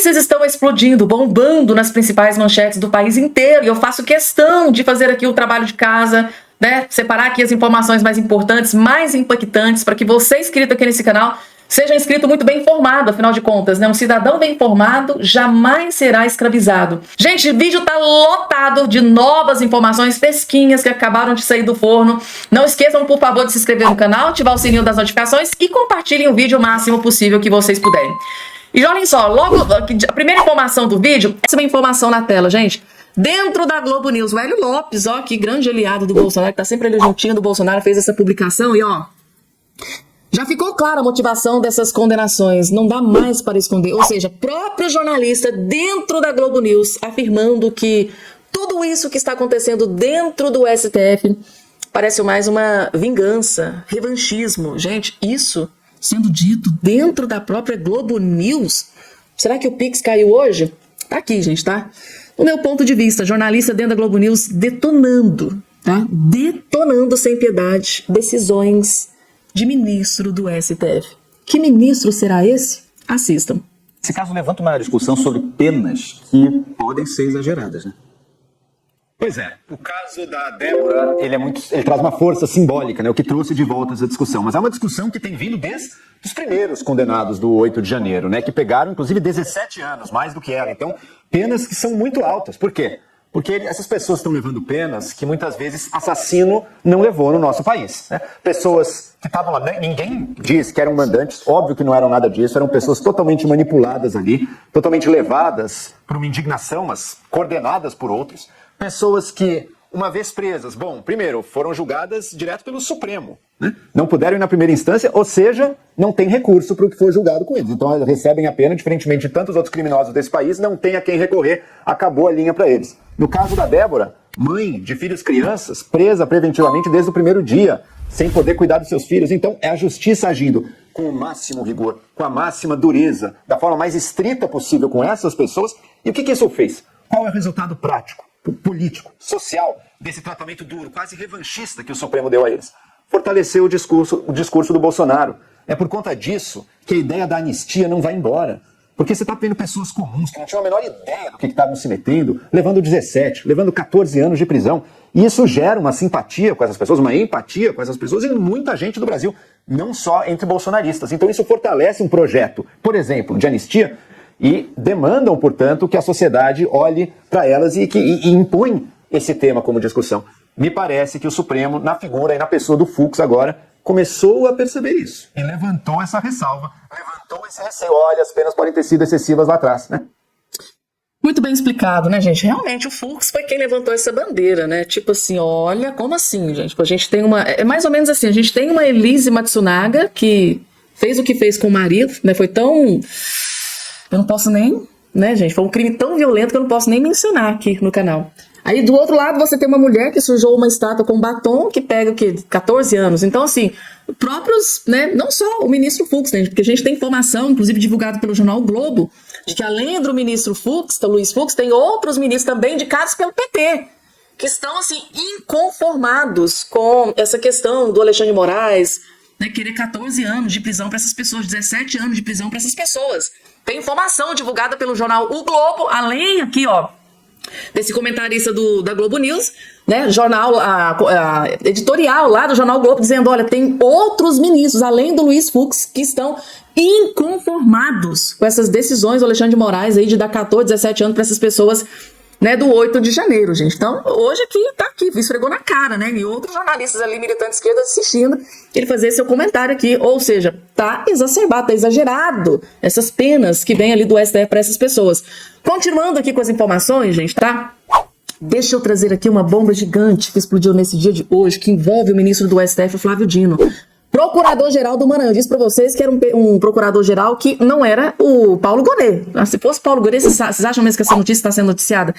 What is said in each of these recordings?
Notícias estão explodindo, bombando nas principais manchetes do país inteiro. E eu faço questão de fazer aqui o trabalho de casa, né? Separar aqui as informações mais importantes, mais impactantes, para que você, inscrito aqui nesse canal, seja inscrito muito bem informado. Afinal de contas, né? Um cidadão bem informado jamais será escravizado. Gente, o vídeo tá lotado de novas informações fresquinhas que acabaram de sair do forno. Não esqueçam, por favor, de se inscrever no canal, ativar o sininho das notificações e compartilhem o vídeo o máximo possível que vocês puderem. E olhem só, logo a primeira informação do vídeo, essa é uma informação na tela, gente. Dentro da Globo News, o Hélio Lopes, ó, que grande aliado do Bolsonaro, que tá sempre ali juntinho do Bolsonaro, fez essa publicação e ó, já ficou clara a motivação dessas condenações, não dá mais para esconder. Ou seja, próprio jornalista dentro da Globo News afirmando que tudo isso que está acontecendo dentro do STF parece mais uma vingança, revanchismo. Gente, isso sendo dito dentro da própria Globo News. Será que o Pix caiu hoje? Tá aqui, gente, tá? No meu ponto de vista, jornalista dentro da Globo News detonando, tá? Detonando sem piedade decisões de ministro do STF. Que ministro será esse? Assistam. Esse caso levanta uma discussão sobre penas que podem ser exageradas, né? Pois é, o caso da Débora, ele traz uma força simbólica, né, o que trouxe de volta essa discussão. Mas é uma discussão que tem vindo desde os primeiros condenados do 8 de janeiro, né, que pegaram inclusive 17 anos, mais do que era. Então, penas que são muito altas. Por quê? Porque essas pessoas estão levando penas que muitas vezes assassino não levou no nosso país, né? Pessoas que estavam lá, ninguém diz que eram mandantes, óbvio que não eram nada disso, eram pessoas totalmente manipuladas ali, totalmente levadas por uma indignação, mas coordenadas por outros. Pessoas que, uma vez presas, bom, primeiro, foram julgadas direto pelo Supremo, né? Não puderam ir na primeira instância, ou seja, não tem recurso para o que foi julgado com eles. Então eles recebem a pena, diferentemente de tantos outros criminosos desse país, não tem a quem recorrer, acabou a linha para eles. No caso da Débora, mãe de filhos crianças, presa preventivamente desde o primeiro dia, sem poder cuidar dos seus filhos. Então é a justiça agindo com o máximo rigor, com a máxima dureza, da forma mais estrita possível com essas pessoas. E o que isso fez? Qual é o resultado prático, político, social, desse tratamento duro, quase revanchista que o Supremo deu a eles? Fortaleceu o discurso do Bolsonaro. É por conta disso que a ideia da anistia não vai embora. Porque você está vendo pessoas comuns que não tinham a menor ideia do que estavam se metendo, levando 17, levando 14 anos de prisão. E isso gera uma simpatia com essas pessoas, uma empatia com essas pessoas e muita gente do Brasil, não só entre bolsonaristas. Então isso fortalece um projeto, por exemplo, de anistia, e demandam, portanto, que a sociedade olhe para elas e impõe esse tema como discussão. Me parece que o Supremo, na figura e na pessoa do Fux agora, começou a perceber isso. E levantou essa ressalva, levantou esse receio. Olha, as penas podem ter sido excessivas lá atrás, né? Muito bem explicado, né, gente? Realmente o Fux foi quem levantou essa bandeira, né? Tipo assim, olha, como assim, gente? A gente tem uma... É mais ou menos assim, a gente tem uma Elise Matsunaga que fez o que fez com o marido, né? Foi tão... Eu não posso nem... Né, gente? Foi um crime tão violento que eu não posso nem mencionar aqui no canal. Aí, do outro lado, você tem uma mulher que sujou uma estátua com batom que pega, o quê? 14 anos. Então, assim, próprios, né, não só o ministro Fux, né, porque a gente tem informação, inclusive divulgada pelo jornal o Globo, de que além do ministro Fux, do Luiz Fux, tem outros ministros também indicados pelo PT, que estão, assim, inconformados com essa questão do Alexandre de Moraes, né, querer 14 anos de prisão para essas pessoas, 17 anos de prisão para essas pessoas. Tem informação divulgada pelo jornal o Globo, além aqui, ó, desse comentarista da Globo News, né, jornal, a editorial lá do jornal Globo, dizendo, olha, tem outros ministros, além do Luiz Fux, que estão inconformados com essas decisões do Alexandre de Moraes aí de dar 14, 17 anos para essas pessoas, né, do 8 de janeiro, gente. Então, hoje aqui, tá aqui, esfregou na cara, né, e outros jornalistas ali, militantes esquerda, assistindo, ele fazer seu comentário aqui, ou seja, tá exacerbado, tá exagerado essas penas que vem ali do STF para essas pessoas. Continuando aqui com as informações, gente, tá? Deixa eu trazer aqui uma bomba gigante que explodiu nesse dia de hoje, que envolve o ministro do STF, Flávio Dino. Procurador-geral do Maranhão. Disse pra vocês que era um procurador-geral que não era o Paulo Gonet. Se fosse Paulo Gonet, vocês acham mesmo que essa notícia está sendo noticiada?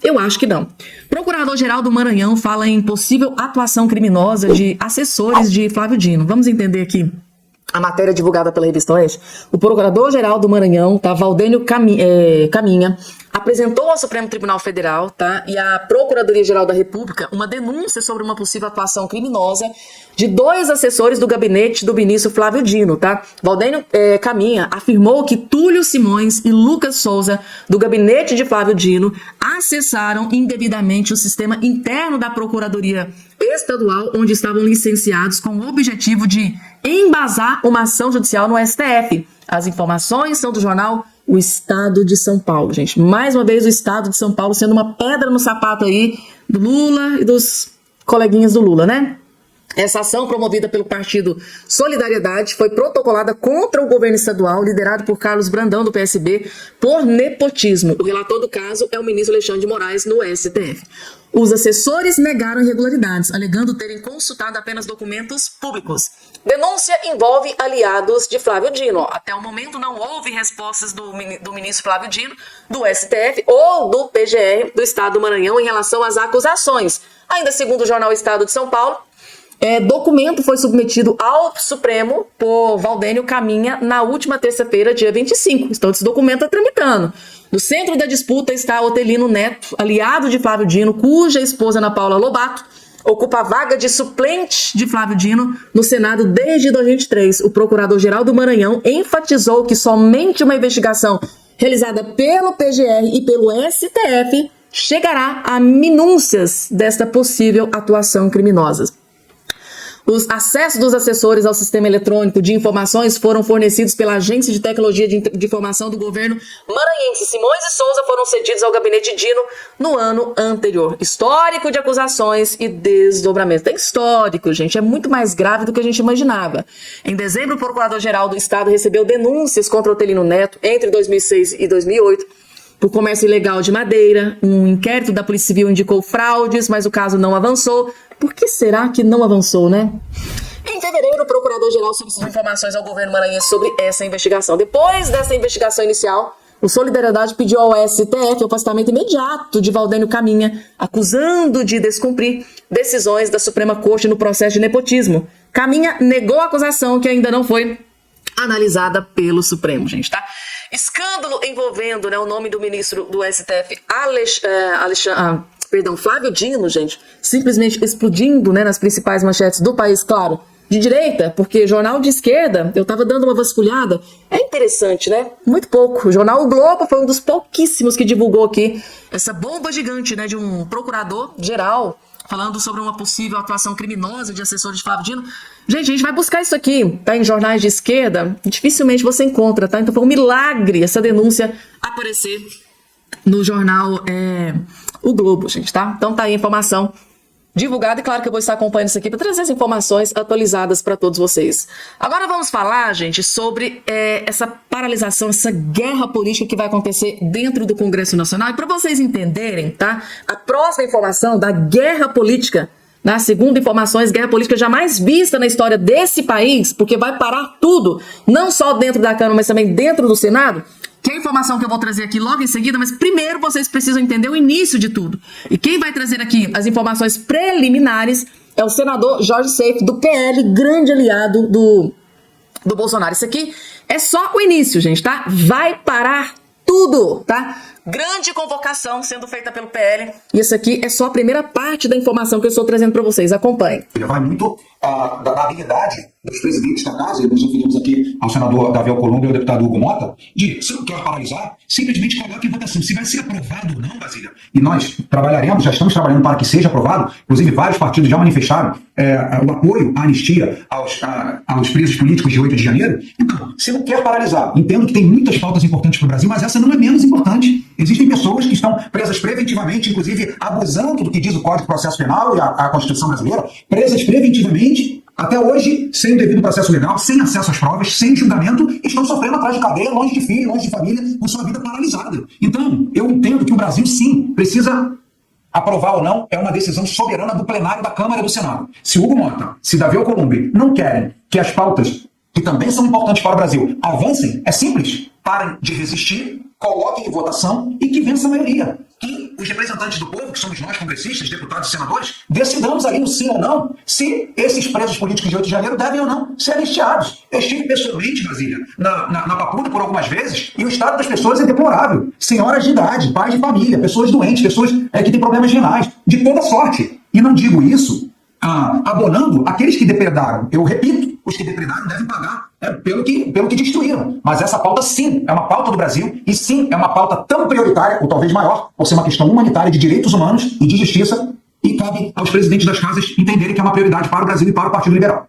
Eu acho que não. Procurador-geral do Maranhão fala em possível atuação criminosa de assessores de Flávio Dino. Vamos entender aqui a matéria divulgada pela Revista Oeste. O Procurador-geral do Maranhão, tá, Valdênio Caminha, apresentou ao Supremo Tribunal Federal, tá, e à Procuradoria-Geral da República uma denúncia sobre uma possível atuação criminosa de 2 assessores do gabinete do ministro Flávio Dino, tá? Valdênio Caminha afirmou que Túlio Simões e Lucas Souza, do gabinete de Flávio Dino, acessaram indevidamente o sistema interno da Procuradoria Estadual, onde estavam licenciados com o objetivo de embasar uma ação judicial no STF. As informações são do jornal O Estado de São Paulo, gente. Mais uma vez o Estado de São Paulo sendo uma pedra no sapato aí do Lula e dos coleguinhas do Lula, né? Essa ação, promovida pelo partido Solidariedade, foi protocolada contra o governo estadual, liderado por Carlos Brandão, do PSB, por nepotismo. O relator do caso é o ministro Alexandre de Moraes, no STF. Os assessores negaram irregularidades, alegando terem consultado apenas documentos públicos. Denúncia envolve aliados de Flávio Dino. Até o momento não houve respostas do ministro Flávio Dino, do STF ou do PGR do Estado do Maranhão em relação às acusações. Ainda segundo o jornal Estado de São Paulo, documento foi submetido ao Supremo por Valdênio Caminha na última terça-feira, dia 25. Então, esse documento está tramitando. No centro da disputa está Otelino Neto, aliado de Flávio Dino, cuja esposa Ana Paula Lobato ocupa a vaga de suplente de Flávio Dino no Senado desde 2023. O procurador-geral do Maranhão enfatizou que somente uma investigação realizada pelo PGR e pelo STF chegará a minúcias desta possível atuação criminosa. Os acessos dos assessores ao sistema eletrônico de informações foram fornecidos pela Agência de Tecnologia de Informação do governo maranhense. Simões e Souza foram cedidos ao gabinete Dino no ano anterior. Histórico de acusações e desdobramentos. Tem histórico, gente. É muito mais grave do que a gente imaginava. Em dezembro, o Procurador-Geral do Estado recebeu denúncias contra Otelino Neto entre 2006 e 2008. Por comércio ilegal de madeira. Um inquérito da Polícia Civil indicou fraudes, mas o caso não avançou. Por que será que não avançou, né? Em fevereiro, o Procurador-Geral solicitou informações ao governo maranhense sobre essa investigação. Depois dessa investigação inicial, o Solidariedade pediu ao STF o afastamento imediato de Valdênio Caminha, acusando de descumprir decisões da Suprema Corte no processo de nepotismo. Caminha negou a acusação, que ainda não foi analisada pelo Supremo, gente, tá? Escândalo envolvendo, né, o nome do ministro do STF, Flávio Dino, gente, simplesmente explodindo, né, nas principais manchetes do país, claro, de direita, porque jornal de esquerda, eu tava dando uma vasculhada, é interessante, né, muito pouco. O jornal O Globo foi um dos pouquíssimos que divulgou aqui essa bomba gigante, né, de um procurador-geral falando sobre uma possível atuação criminosa de assessores de Flávio Dino. Gente, a gente vai buscar isso aqui, tá, em jornais de esquerda, dificilmente você encontra, tá, então foi um milagre essa denúncia aparecer no jornal O Globo, gente, tá? Então tá aí a informação divulgada e claro que eu vou estar acompanhando isso aqui para trazer as informações atualizadas para todos vocês. Agora vamos falar, gente, sobre essa paralisação, essa guerra política que vai acontecer dentro do Congresso Nacional. E para vocês entenderem, tá? A próxima informação da guerra política, na segunda informações, guerra política jamais vista na história desse país, porque vai parar tudo, não só dentro da Câmara, mas também dentro do Senado. Que é a informação que eu vou trazer aqui logo em seguida, mas primeiro vocês precisam entender o início de tudo. E quem vai trazer aqui as informações preliminares é o senador Jorge Seif, do PL, grande aliado do Bolsonaro. Isso aqui é só o início, gente, tá? Vai parar tudo, tá? Grande convocação sendo feita pelo PL. E isso aqui é só a primeira parte da informação que eu estou trazendo para vocês. Acompanhem. Vai muito da habilidade dos presidentes da casa, e nos referimos aqui ao senador Davi Alcolumbre e ao deputado Hugo Mota, de, se não quer paralisar, simplesmente coloque em votação se vai ser aprovado ou não, Basília. E nós trabalharemos, já estamos trabalhando para que seja aprovado, inclusive vários partidos já manifestaram o apoio à anistia aos presos políticos de 8 de janeiro. Então, se não quer paralisar, entendo que tem muitas pautas importantes para o Brasil, mas essa não é menos importante. Existem pessoas que estão presas preventivamente, inclusive abusando do que diz o Código de Processo Penal e a Constituição brasileira, presas preventivamente, até hoje, sem o devido processo legal, sem acesso às provas, sem julgamento, estão sofrendo atrás de cadeia, longe de filho, longe de família, com sua vida paralisada. Então, eu entendo que o Brasil, sim, precisa aprovar ou não, é uma decisão soberana do plenário da Câmara e do Senado. Se Hugo Mota, se Davi Alcolumbre não querem que as pautas, que também são importantes para o Brasil, avancem, é simples. Parem de resistir, coloquem em votação e que vença a maioria. Que os representantes do povo, que somos nós, congressistas, deputados e senadores, decidamos ali no sim ou não se esses presos políticos de 8 de janeiro devem ou não ser anistiados. Eu estive pessoalmente, Brasília, na Papuda por algumas vezes, e o estado das pessoas é deplorável. Senhoras de idade, pais de família, pessoas doentes, pessoas que têm problemas renais, de toda sorte. E não digo isso abonando aqueles que depredaram. Eu repito, os que depredaram devem pagar pelo que destruíram. Mas essa pauta, sim, é uma pauta do Brasil e, sim, é uma pauta tão prioritária, ou talvez maior, por ser uma questão humanitária de direitos humanos e de justiça, e cabe aos presidentes das casas entenderem que é uma prioridade para o Brasil e para o Partido Liberal.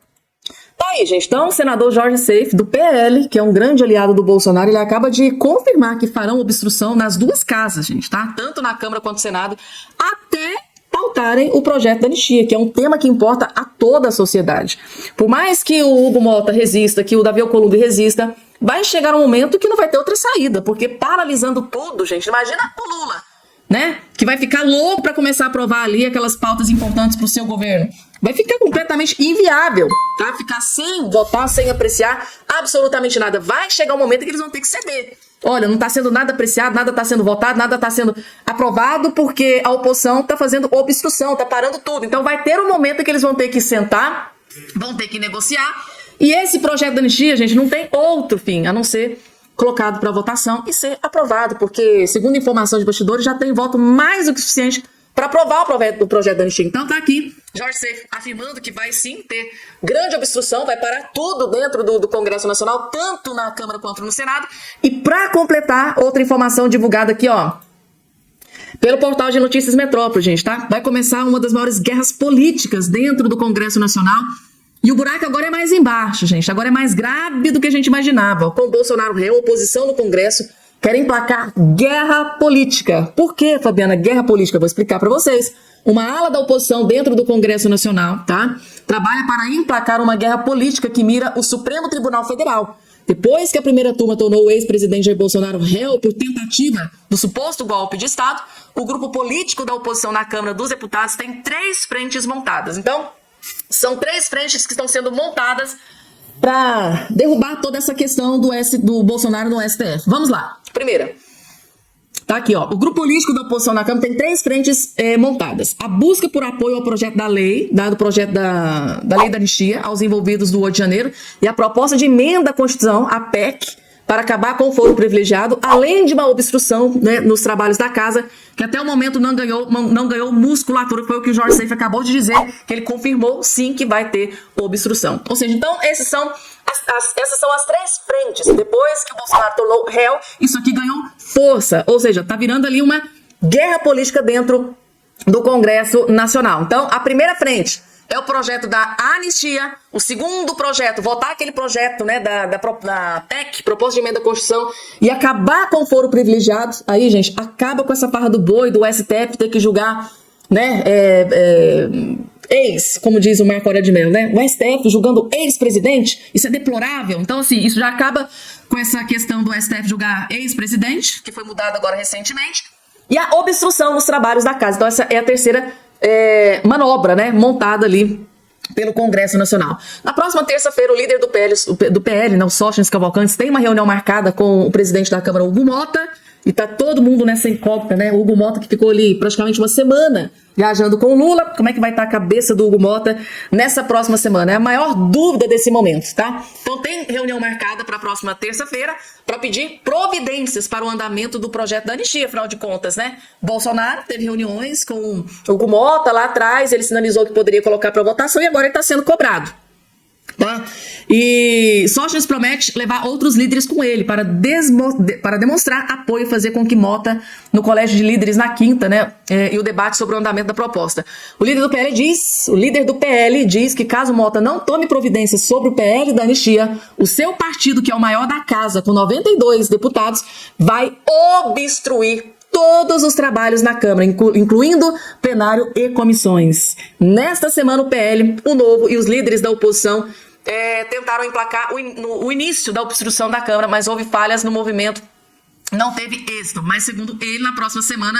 Tá aí, gente. Então, o senador Jorge Seife, do PL, que é um grande aliado do Bolsonaro, ele acaba de confirmar que farão obstrução nas duas casas, gente, tá? Tanto na Câmara quanto no Senado, até pautarem o projeto da anistia, que é um tema que importa a toda a sociedade. Por mais que o Hugo Mota resista, que o Davi Alcolumbre resista, vai chegar um momento que não vai ter outra saída, porque paralisando tudo, gente, imagina o Lula, né? Que vai ficar louco para começar a aprovar ali aquelas pautas importantes para o seu governo. Vai ficar completamente inviável, tá? Ficar sem votar, sem apreciar absolutamente nada. Vai chegar um momento em que eles vão ter que ceder. Olha, não está sendo nada apreciado, nada está sendo votado, nada está sendo aprovado porque a oposição está fazendo obstrução, está parando tudo. Então vai ter um momento em que eles vão ter que sentar, vão ter que negociar. E esse projeto da anistia, gente, não tem outro fim a não ser colocado para votação e ser aprovado, porque, segundo informação de bastidores, já tem voto mais do que suficiente para aprovar o projeto da anistia. Então tá aqui Jorge Seife afirmando que vai sim ter grande obstrução, vai parar tudo dentro do Congresso Nacional, tanto na Câmara quanto no Senado. E para completar, outra informação divulgada aqui, ó, pelo portal de notícias Metrópole, gente, tá? Vai começar uma das maiores guerras políticas dentro do Congresso Nacional. E o buraco agora é mais embaixo, gente. Agora é mais grave do que a gente imaginava. Com o Bolsonaro réu, oposição no Congresso quer emplacar guerra política. Por que, Fabiana, guerra política? Vou explicar para vocês. Uma ala da oposição dentro do Congresso Nacional, tá? Trabalha para emplacar uma guerra política que mira o Supremo Tribunal Federal. Depois que a primeira turma tornou o ex-presidente Jair Bolsonaro réu por tentativa do suposto golpe de Estado, o grupo político da oposição na Câmara dos Deputados tem 3 frentes montadas. Então, são 3 frentes que estão sendo montadas para derrubar toda essa questão do Bolsonaro no STF. Vamos lá. Primeira, tá aqui, ó. O grupo político da oposição na Câmara tem 3 frentes montadas. A busca por apoio ao projeto da lei, do projeto da lei da anistia aos envolvidos do 8 de janeiro, e a proposta de emenda à Constituição, a PEC, para acabar com o foro privilegiado, além de uma obstrução, né, nos trabalhos da casa, que até o momento não ganhou musculatura. Foi o que o Jorge Seife acabou de dizer, que ele confirmou sim que vai ter obstrução. Ou seja, então essas são as 3 frentes. Depois que o Bolsonaro tornou réu, isso aqui ganhou força. Ou seja, tá virando ali uma guerra política dentro do Congresso Nacional. Então, a primeira frente é o projeto da anistia. O segundo projeto, votar aquele projeto, né, da PEC, proposta de emenda à Constituição, e acabar com o foro privilegiado. Aí, gente, acaba com essa farra do boi, do STF ter que julgar, né, como diz o Marco Aurélio de Mello, né, o STF julgando ex-presidente. Isso é deplorável. Então, assim, isso já acaba com essa questão do STF julgar ex-presidente, que foi mudado agora recentemente, e a obstrução nos trabalhos da casa. Então, essa é a terceira manobra, né, montada ali pelo Congresso Nacional. Na próxima terça-feira, o líder do PL, né, o Sóstenes Cavalcantes, tem uma reunião marcada com o presidente da Câmara, Hugo Mota, e tá todo mundo nessa incógnita, né? O Hugo Mota, que ficou ali praticamente uma semana viajando com o Lula. Como é que vai estar a cabeça do Hugo Mota nessa próxima semana? É a maior dúvida desse momento, tá? Então tem reunião marcada para a próxima terça-feira para pedir providências para o andamento do projeto da anistia, afinal de contas, né? Bolsonaro teve reuniões com o Hugo Mota lá atrás, ele sinalizou que poderia colocar para votação e agora ele está sendo cobrado. Tá? E Sóstenes promete levar outros líderes com ele para demonstrar apoio e fazer com que Mota no Colégio de Líderes na quinta, né, e o debate sobre o andamento da proposta. O líder do PL diz que caso Mota não tome providências sobre o PL da anistia, o seu partido, que é o maior da casa, com 92 deputados, vai obstruir todos os trabalhos na Câmara, incluindo plenário e comissões. Nesta semana, o PL, o Novo e os líderes da oposição tentaram emplacar o início da obstrução da Câmara, mas houve falhas no movimento, não teve êxito. Mas, segundo ele, na próxima semana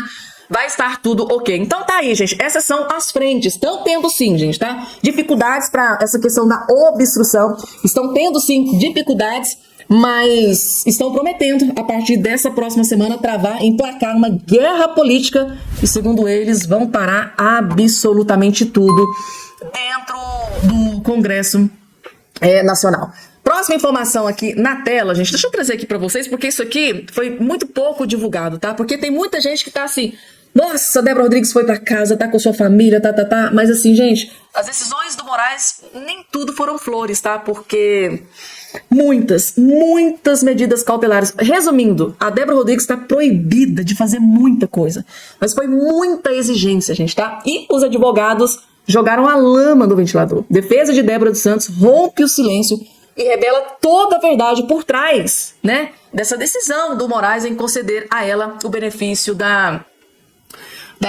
vai estar tudo ok. Então tá aí, gente. Essas são as frentes. Estão tendo sim, gente, tá? Dificuldades para essa questão da obstrução. Estão tendo sim dificuldades mas estão prometendo, a partir dessa próxima semana, emplacar uma guerra política e, segundo eles, vão parar absolutamente tudo dentro do Congresso Nacional. Próxima informação aqui na tela, gente, deixa eu trazer aqui para vocês, porque isso aqui foi muito pouco divulgado, tá? Porque tem muita gente que tá assim, nossa, Débora Rodrigues foi para casa, tá com sua família, mas assim, gente, as decisões do Moraes, nem tudo foram flores, tá? Porque muitas medidas cautelares. Resumindo, a Débora Rodrigues está proibida de fazer muita coisa, mas foi muita exigência, gente, tá? E os advogados jogaram a lama no ventilador. Defesa de Débora dos Santos rompe o silêncio e revela toda a verdade por trás, né, dessa decisão do Moraes em conceder a ela o benefício da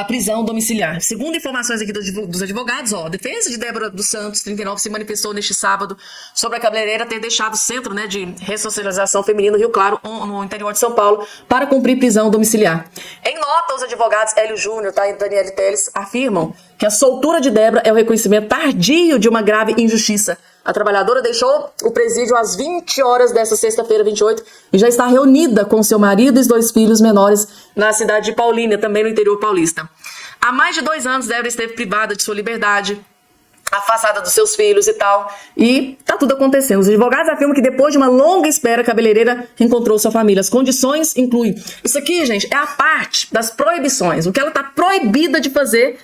prisão domiciliar. Segundo informações aqui dos advogados, a defesa de Débora dos Santos, 39, se manifestou neste sábado sobre a cabeleireira ter deixado o centro, né, de ressocialização feminino Rio Claro, no interior de São Paulo, para cumprir prisão domiciliar. Em nota, os advogados Hélio Júnior, e Daniele Teles afirmam que a soltura de Débora é o reconhecimento tardio de uma grave injustiça. A trabalhadora deixou o presídio às 20 horas desta sexta-feira, 28, e já está reunida com seu marido e os 2 filhos menores na cidade de Paulínia, também no interior paulista. Há mais de 2 anos, Débora esteve privada de sua liberdade, afastada dos seus filhos e tal, e tá tudo acontecendo. Os advogados afirmam que depois de uma longa espera, a cabeleireira encontrou sua família. As condições incluem... Isso aqui, gente, é a parte das proibições, o que ela tá proibida de fazer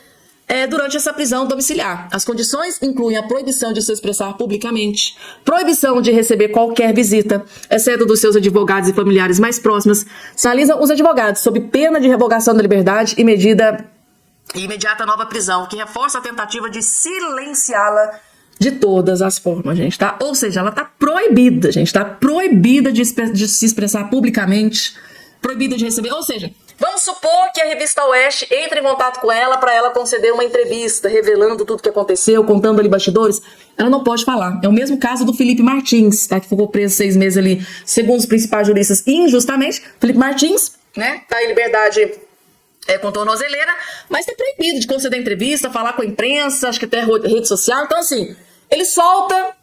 durante essa prisão domiciliar. As condições incluem a proibição de se expressar publicamente, proibição de receber qualquer visita, exceto dos seus advogados e familiares mais próximos. Sinalizam os advogados sob pena de revogação da liberdade e imediata nova prisão, que reforça a tentativa de silenciá-la de todas as formas, gente, tá? Ou seja, ela tá proibida, gente, tá proibida de se expressar publicamente, proibida de receber, ou seja, vamos supor que a revista Oeste entre em contato com ela para ela conceder uma entrevista, revelando tudo o que aconteceu, contando ali bastidores. Ela não pode falar. É o mesmo caso do Felipe Martins, tá? Que ficou preso 6 meses ali, segundo os principais juristas, injustamente. Felipe Martins, né? Tá em liberdade com tornozeleira, mas é proibido de conceder entrevista, falar com a imprensa, acho que até rede social. Então, assim, ele solta,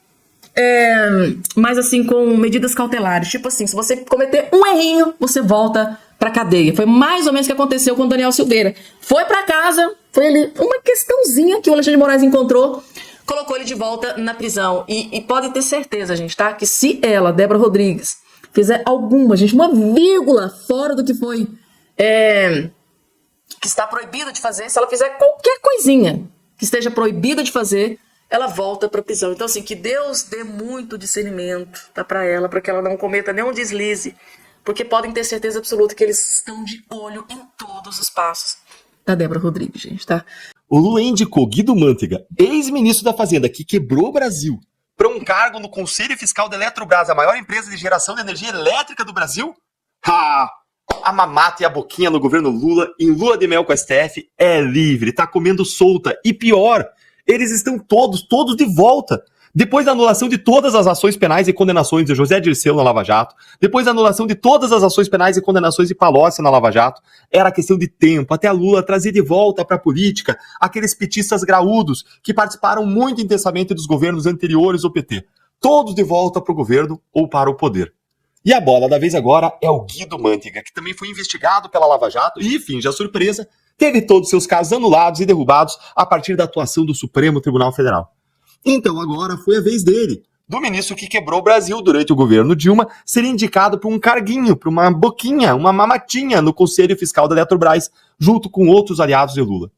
mas assim, com medidas cautelares. Tipo assim, se você cometer um errinho, você volta pra cadeia. Foi mais ou menos o que aconteceu com o Daniel Silveira. Foi pra casa, foi ali uma questãozinha que o Alexandre de Moraes encontrou, colocou ele de volta na prisão. E pode ter certeza, gente, tá? Que se ela, Débora Rodrigues, fizer uma vírgula fora do que foi, que está proibida de fazer, se ela fizer qualquer coisinha que esteja proibida de fazer, ela volta pra prisão. Então, assim, que Deus dê muito discernimento, tá, pra ela, pra que ela não cometa nenhum deslize, porque podem ter certeza absoluta que eles estão de olho em todos os passos da Débora Rodrigues, gente, tá? O Lula indicou Guido Mantega, ex-ministro da Fazenda, que quebrou o Brasil, para um cargo no Conselho Fiscal da Eletrobras, a maior empresa de geração de energia elétrica do Brasil? A mamata e a boquinha no governo Lula, em lua de mel com a STF, é livre, tá comendo solta. E pior, eles estão todos de volta. Depois da anulação de todas as ações penais e condenações de José Dirceu na Lava Jato, depois da anulação de todas as ações penais e condenações de Palocci na Lava Jato, era questão de tempo até a Lula trazer de volta para a política aqueles petistas graúdos que participaram muito intensamente dos governos anteriores ao PT. Todos de volta para o governo ou para o poder. E a bola da vez agora é o Guido Mantega, que também foi investigado pela Lava Jato e, finge a surpresa, teve todos seus casos anulados e derrubados a partir da atuação do Supremo Tribunal Federal. Então agora foi a vez dele, do ministro que quebrou o Brasil durante o governo Dilma, ser indicado para um carguinho, para uma boquinha, uma mamatinha no Conselho Fiscal da Eletrobras, junto com outros aliados de Lula.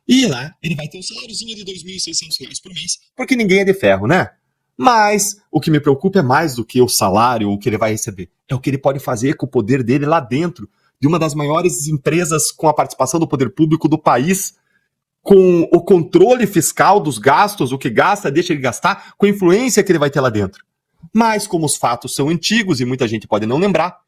E lá ele vai ter um saláriozinho de R$ 2.600 por mês, porque ninguém é de ferro, né? Mas o que me preocupa é mais do que o salário ou o que ele vai receber. É o que ele pode fazer com o poder dele lá dentro, de uma das maiores empresas com a participação do poder público do país, com o controle fiscal dos gastos, o que gasta, deixa ele gastar, com a influência que ele vai ter lá dentro. Mas como os fatos são antigos e muita gente pode não lembrar,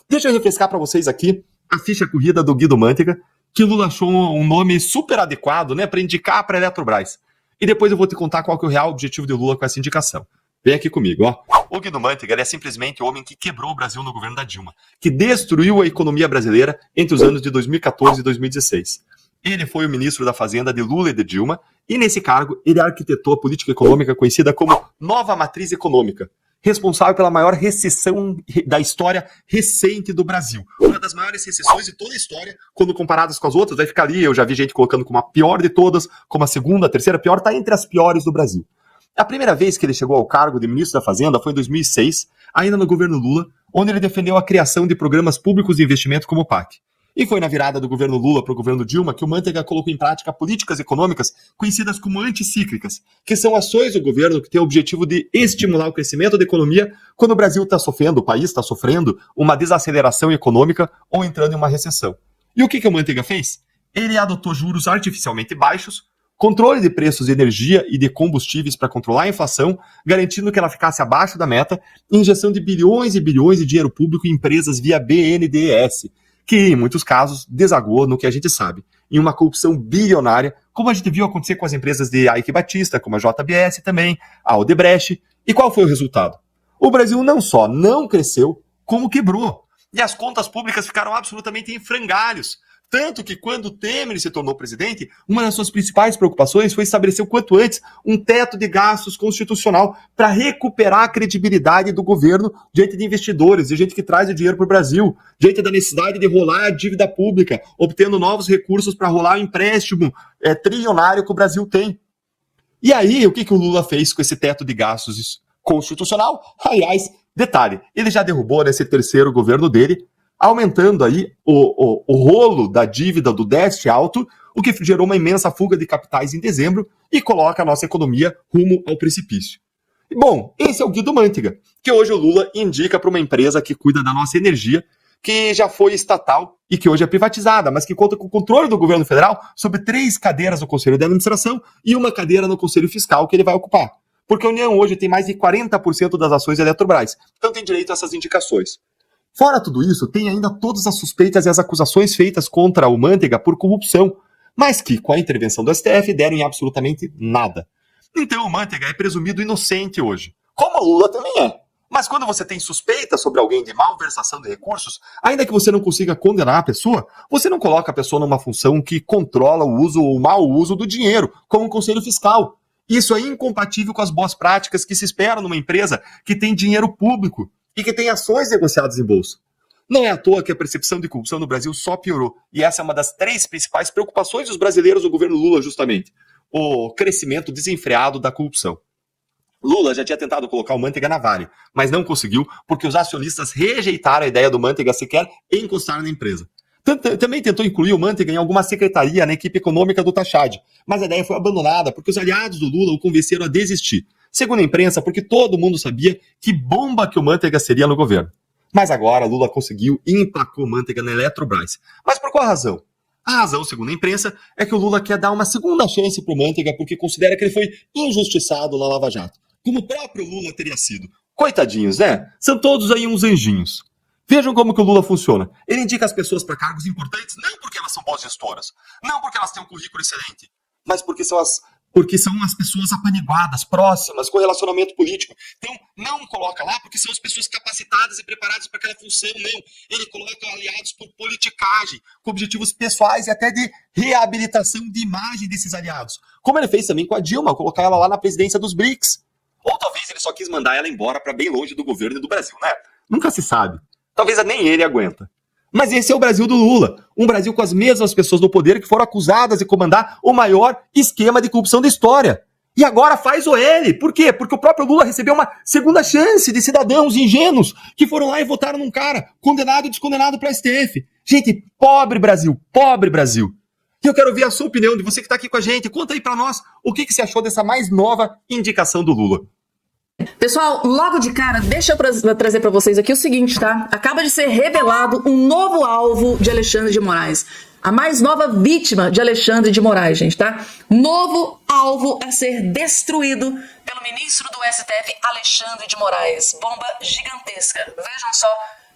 deixa eu refrescar para vocês aqui a ficha corrida do Guido Mantega, que Lula achou um nome super adequado, né, para indicar para a Eletrobras. E depois eu vou te contar qual que é o real objetivo de Lula com essa indicação. Vem aqui comigo, ó. O Guido Mantega é simplesmente o homem que quebrou o Brasil no governo da Dilma, que destruiu a economia brasileira entre os anos de 2014 e 2016. Ele foi o ministro da Fazenda de Lula e de Dilma, e nesse cargo ele arquitetou a política econômica conhecida como Nova Matriz Econômica, responsável pela maior recessão da história recente do Brasil. Uma das maiores recessões de toda a história, quando comparadas com as outras, vai ficar ali, eu já vi gente colocando como a pior de todas, como a segunda, a terceira pior, está entre as piores do Brasil. A primeira vez que ele chegou ao cargo de ministro da Fazenda foi em 2006, ainda no governo Lula, onde ele defendeu a criação de programas públicos de investimento como o PAC. E foi na virada do governo Lula para o governo Dilma que o Manteiga colocou em prática políticas econômicas conhecidas como anticíclicas, que são ações do governo que têm o objetivo de estimular o crescimento da economia quando o Brasil está sofrendo, o país está sofrendo uma desaceleração econômica ou entrando em uma recessão. E o que o Manteiga fez? Ele adotou juros artificialmente baixos, controle de preços de energia e de combustíveis para controlar a inflação, garantindo que ela ficasse abaixo da meta, e injeção de bilhões e bilhões de dinheiro público em empresas via BNDES, que em muitos casos desagou no que a gente sabe, em uma corrupção bilionária, como a gente viu acontecer com as empresas de Eike Batista, como a JBS também, a Odebrecht. E qual foi o resultado? O Brasil não só não cresceu, como quebrou. E as contas públicas ficaram absolutamente em frangalhos. Tanto que quando Temer se tornou presidente, uma das suas principais preocupações foi estabelecer o quanto antes um teto de gastos constitucional para recuperar a credibilidade do governo diante de investidores, de gente que traz o dinheiro para o Brasil, diante da necessidade de rolar a dívida pública, obtendo novos recursos para rolar o empréstimo trilionário que o Brasil tem. E aí, o que o Lula fez com esse teto de gastos constitucional? Aliás, detalhe, ele já derrubou nesse terceiro governo dele, aumentando aí o rolo da dívida do déficit alto, o que gerou uma imensa fuga de capitais em dezembro e coloca a nossa economia rumo ao precipício. E, bom, esse é o Guido Mantega, que hoje o Lula indica para uma empresa que cuida da nossa energia, que já foi estatal e que hoje é privatizada, mas que conta com o controle do governo federal sobre 3 cadeiras no Conselho de Administração e uma cadeira no Conselho Fiscal que ele vai ocupar. Porque a União hoje tem mais de 40% das ações da Eletrobras, então tem direito a essas indicações. Fora tudo isso, tem ainda todas as suspeitas e as acusações feitas contra o Manteiga por corrupção, mas que, com a intervenção do STF, deram em absolutamente nada. Então o Manteiga é presumido inocente hoje, como o Lula também é. Mas quando você tem suspeita sobre alguém de malversação de recursos, ainda que você não consiga condenar a pessoa, você não coloca a pessoa numa função que controla o uso ou o mau uso do dinheiro, como um conselho fiscal. Isso é incompatível com as boas práticas que se esperam numa empresa que tem dinheiro público e que tem ações negociadas em bolsa. Não é à toa que a percepção de corrupção no Brasil só piorou. E essa é uma das 3 principais preocupações dos brasileiros do governo Lula, justamente. O crescimento desenfreado da corrupção. Lula já tinha tentado colocar o Manteiga na Vale, mas não conseguiu porque os acionistas rejeitaram a ideia do Manteiga sequer encostar na empresa. Também tentou incluir o Manteiga em alguma secretaria na equipe econômica do Tachad, mas a ideia foi abandonada porque os aliados do Lula o convenceram a desistir. Segundo a imprensa, porque todo mundo sabia que bomba que o Manteiga seria no governo. Mas agora Lula conseguiu e empacou o Manteiga na Eletrobras. Mas por qual razão? A razão, segundo a imprensa, é que o Lula quer dar uma segunda chance para o Manteiga porque considera que ele foi injustiçado na Lava Jato, como o próprio Lula teria sido. Coitadinhos, né? São todos aí uns anjinhos. Vejam como que o Lula funciona. Ele indica as pessoas para cargos importantes não porque elas são boas gestoras, não porque elas têm um currículo excelente, mas porque são as pessoas apaniguadas, próximas, com relacionamento político. Então, não coloca lá porque são as pessoas capacitadas e preparadas para aquela função, não. Ele coloca aliados por politicagem, com objetivos pessoais e até de reabilitação de imagem desses aliados. Como ele fez também com a Dilma, colocar ela lá na presidência dos BRICS. Ou talvez ele só quis mandar ela embora para bem longe do governo e do Brasil, né? Nunca se sabe. Talvez nem ele aguenta. Mas esse é o Brasil do Lula, um Brasil com as mesmas pessoas no poder que foram acusadas de comandar o maior esquema de corrupção da história. E agora faz o L. Por quê? Porque o próprio Lula recebeu uma segunda chance de cidadãos ingênuos que foram lá e votaram num cara condenado e descondenado para STF. Gente, pobre Brasil, pobre Brasil. E eu quero ouvir a sua opinião, de você que está aqui com a gente. Conta aí para nós o que você achou dessa mais nova indicação do Lula. Pessoal, logo de cara, deixa eu trazer para vocês aqui o seguinte, tá? Acaba de ser revelado um novo alvo de Alexandre de Moraes. A mais nova vítima de Alexandre de Moraes, gente, tá? Novo alvo a ser destruído pelo ministro do STF, Alexandre de Moraes. Bomba gigantesca. Vejam só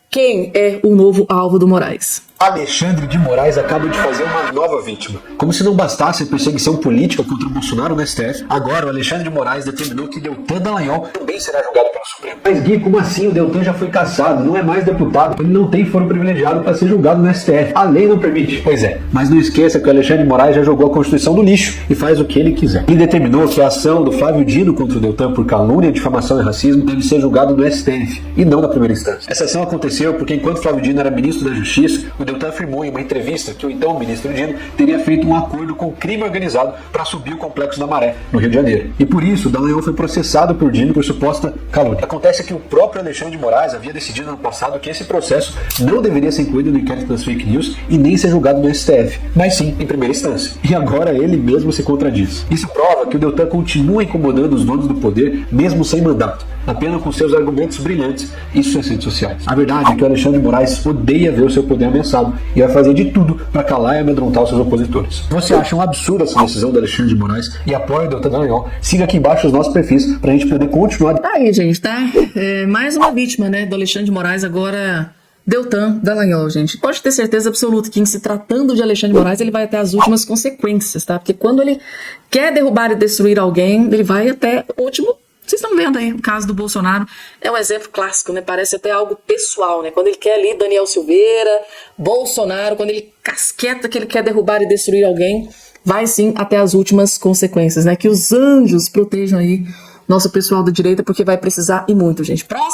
quem é o novo alvo do Moraes. Alexandre de Moraes acaba de fazer uma nova vítima. Como se não bastasse a perseguição política contra o Bolsonaro no STF, agora o Alexandre de Moraes determinou que Deltan Dallagnol também será julgado pelo Supremo. Mas Gui, como assim? O Deltan já foi cassado, não é mais deputado, ele não tem foro privilegiado para ser julgado no STF. A lei não permite. Pois é, mas não esqueça que o Alexandre de Moraes já jogou a Constituição no lixo e faz o que ele quiser. Ele determinou que a ação do Flávio Dino contra o Deltan por calúnia, difamação e racismo deve ser julgado no STF e não na primeira instância. Essa ação aconteceu porque enquanto Flávio Dino era ministro da Justiça, o Deltan afirmou em uma entrevista que o então ministro Dino teria feito um acordo com o crime organizado para subir o Complexo da Maré, no Rio de Janeiro. E por isso, Dallagnol foi processado por Dino por suposta calúnia. Acontece que o próprio Alexandre de Moraes havia decidido no ano passado que esse processo não deveria ser incluído no inquérito das fake news e nem ser julgado no STF, mas sim em primeira instância. E agora ele mesmo se contradiz. Isso prova que o Deltan continua incomodando os donos do poder, mesmo sem mandato, apenas com seus argumentos brilhantes e suas redes sociais. A verdade é que o Alexandre de Moraes odeia ver o seu poder ameaçado e vai fazer de tudo para calar e amedrontar os seus opositores. Se você acha um absurdo essa decisão do Alexandre de Moraes e apoia o Deltan Dallagnol, siga aqui embaixo os nossos perfis para a gente poder continuar. Aí, gente, tá? Mais uma vítima, né, do Alexandre de Moraes, agora Deltan Dallagnol, gente. Pode ter certeza absoluta que, em se tratando de Alexandre de Moraes, ele vai até as últimas consequências, tá? Porque quando ele quer derrubar e destruir alguém, ele vai até o último. Vocês estão vendo aí o caso do Bolsonaro, é um exemplo clássico, né? Parece até algo pessoal, né? Quando ele quer ali Daniel Silveira, Bolsonaro, quando ele casqueta que ele quer derrubar e destruir alguém, vai sim até as últimas consequências, né? Que os anjos protejam aí nosso pessoal da direita, porque vai precisar e muito, gente. Próximo.